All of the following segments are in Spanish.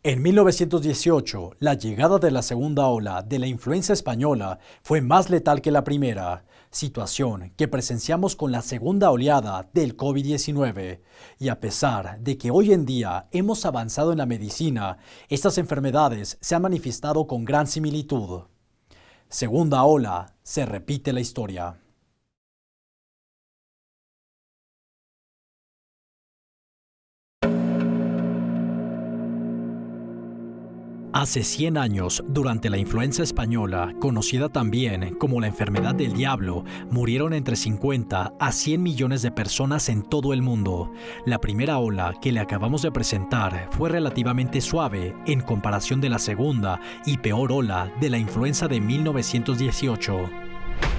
En 1918, la llegada de la segunda ola de la influenza española fue más letal que la primera, situación que presenciamos con la segunda oleada del COVID-19. Y a pesar de que hoy en día hemos avanzado en la medicina, estas enfermedades se han manifestado con gran similitud. Segunda ola, se repite la historia. Hace 100 años, durante la influenza española, conocida también como la enfermedad del diablo, murieron entre 50 a 100 millones de personas en todo el mundo. La primera ola que le acabamos de presentar fue relativamente suave en comparación de la segunda y peor ola de la influenza de 1918.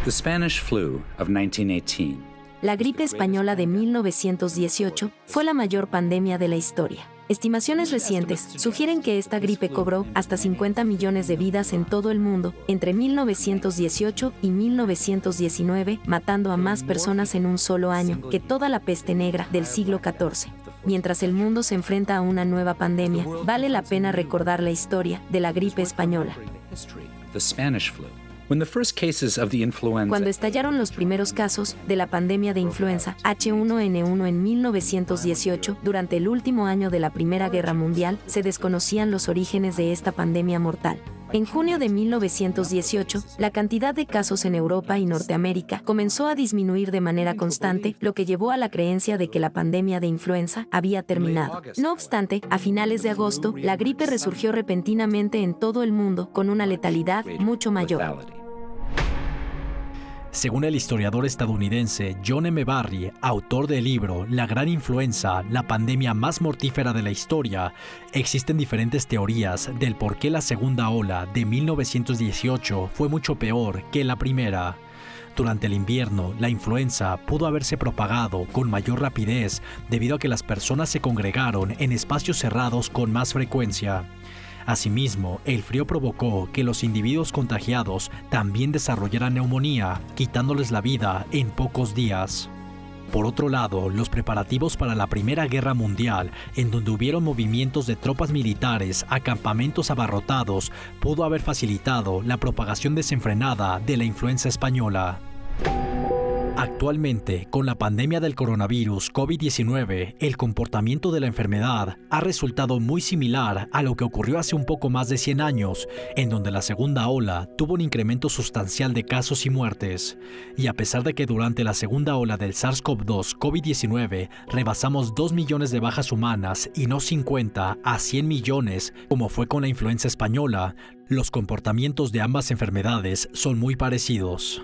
The Spanish flu of 1918. La gripe española de 1918 fue la mayor pandemia de la historia. Estimaciones recientes sugieren que esta gripe cobró hasta 50 millones de vidas en todo el mundo entre 1918 y 1919, matando a más personas en un solo año que toda la peste negra del siglo XIV. Mientras el mundo se enfrenta a una nueva pandemia, vale la pena recordar la historia de la gripe española. The Spanish flu. Cuando estallaron los primeros casos de la pandemia de influenza H1N1 en 1918, durante el último año de la Primera Guerra Mundial, se desconocían los orígenes de esta pandemia mortal. En junio de 1918, la cantidad de casos en Europa y Norteamérica comenzó a disminuir de manera constante, lo que llevó a la creencia de que la pandemia de influenza había terminado. No obstante, a finales de agosto, la gripe resurgió repentinamente en todo el mundo con una letalidad mucho mayor. Según el historiador estadounidense John M. Barry, autor del libro La Gran Influenza, la pandemia más mortífera de la historia, existen diferentes teorías del por qué la segunda ola de 1918 fue mucho peor que la primera. Durante el invierno, la influenza pudo haberse propagado con mayor rapidez debido a que las personas se congregaron en espacios cerrados con más frecuencia. Asimismo, el frío provocó que los individuos contagiados también desarrollaran neumonía, quitándoles la vida en pocos días. Por otro lado, los preparativos para la Primera Guerra Mundial, en donde hubieron movimientos de tropas militares a campamentos abarrotados, pudo haber facilitado la propagación desenfrenada de la influenza española. Actualmente, con la pandemia del coronavirus COVID-19, el comportamiento de la enfermedad ha resultado muy similar a lo que ocurrió hace un poco más de 100 años, en donde la segunda ola tuvo un incremento sustancial de casos y muertes. Y a pesar de que durante la segunda ola del SARS-CoV-2 COVID-19 rebasamos 2 millones de bajas humanas y no 50 a 100 millones, como fue con la influenza española, los comportamientos de ambas enfermedades son muy parecidos.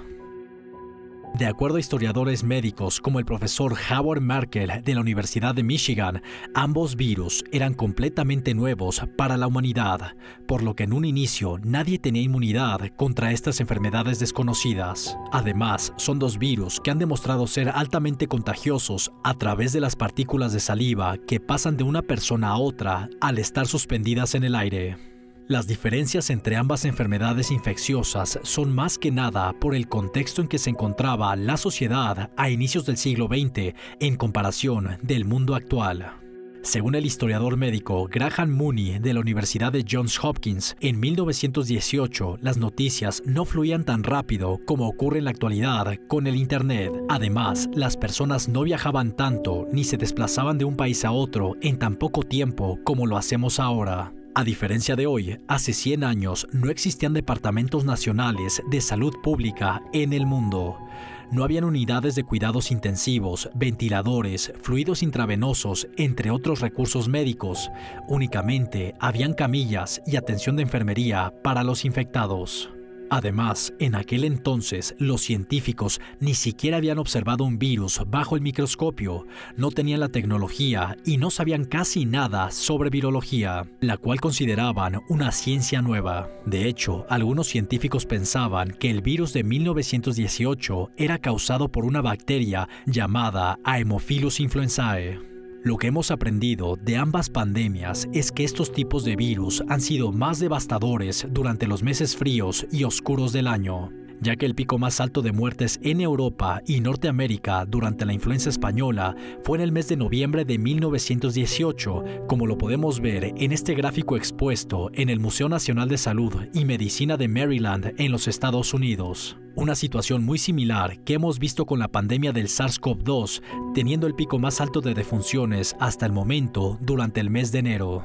De acuerdo a historiadores médicos como el profesor Howard Merkel de la Universidad de Michigan, ambos virus eran completamente nuevos para la humanidad, por lo que en un inicio nadie tenía inmunidad contra estas enfermedades desconocidas. Además, son dos virus que han demostrado ser altamente contagiosos a través de las partículas de saliva que pasan de una persona a otra al estar suspendidas en el aire. Las diferencias entre ambas enfermedades infecciosas son más que nada por el contexto en que se encontraba la sociedad a inicios del siglo XX en comparación del mundo actual. Según el historiador médico Graham Mooney de la Universidad de Johns Hopkins, en 1918 las noticias no fluían tan rápido como ocurre en la actualidad con el Internet. Además, las personas no viajaban tanto ni se desplazaban de un país a otro en tan poco tiempo como lo hacemos ahora. A diferencia de hoy, hace 100 años no existían departamentos nacionales de salud pública en el mundo. No habían unidades de cuidados intensivos, ventiladores, fluidos intravenosos, entre otros recursos médicos. Únicamente habían camillas y atención de enfermería para los infectados. Además, en aquel entonces, los científicos ni siquiera habían observado un virus bajo el microscopio, no tenían la tecnología y no sabían casi nada sobre virología, la cual consideraban una ciencia nueva. De hecho, algunos científicos pensaban que el virus de 1918 era causado por una bacteria llamada Haemophilus influenzae. Lo que hemos aprendido de ambas pandemias es que estos tipos de virus han sido más devastadores durante los meses fríos y oscuros del año. ya que el pico más alto de muertes en Europa y Norteamérica durante la influenza española fue en el mes de noviembre de 1918, como lo podemos ver en este gráfico expuesto en el Museo Nacional de Salud y Medicina de Maryland en los Estados Unidos. Una situación muy similar que hemos visto con la pandemia del SARS-CoV-2, teniendo el pico más alto de defunciones hasta el momento durante el mes de enero.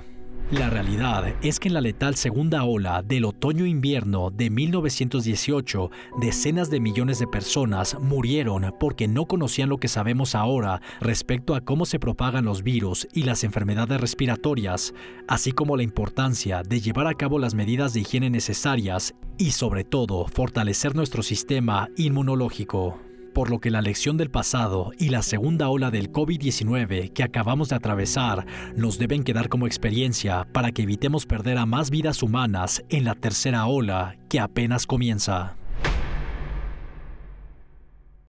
La realidad es que en la letal segunda ola del otoño-invierno de 1918, decenas de millones de personas murieron porque no conocían lo que sabemos ahora respecto a cómo se propagan los virus y las enfermedades respiratorias, así como la importancia de llevar a cabo las medidas de higiene necesarias y, sobre todo, fortalecer nuestro sistema inmunológico. Por lo que la lección del pasado y la segunda ola del COVID-19 que acabamos de atravesar nos deben quedar como experiencia para que evitemos perder a más vidas humanas en la tercera ola que apenas comienza.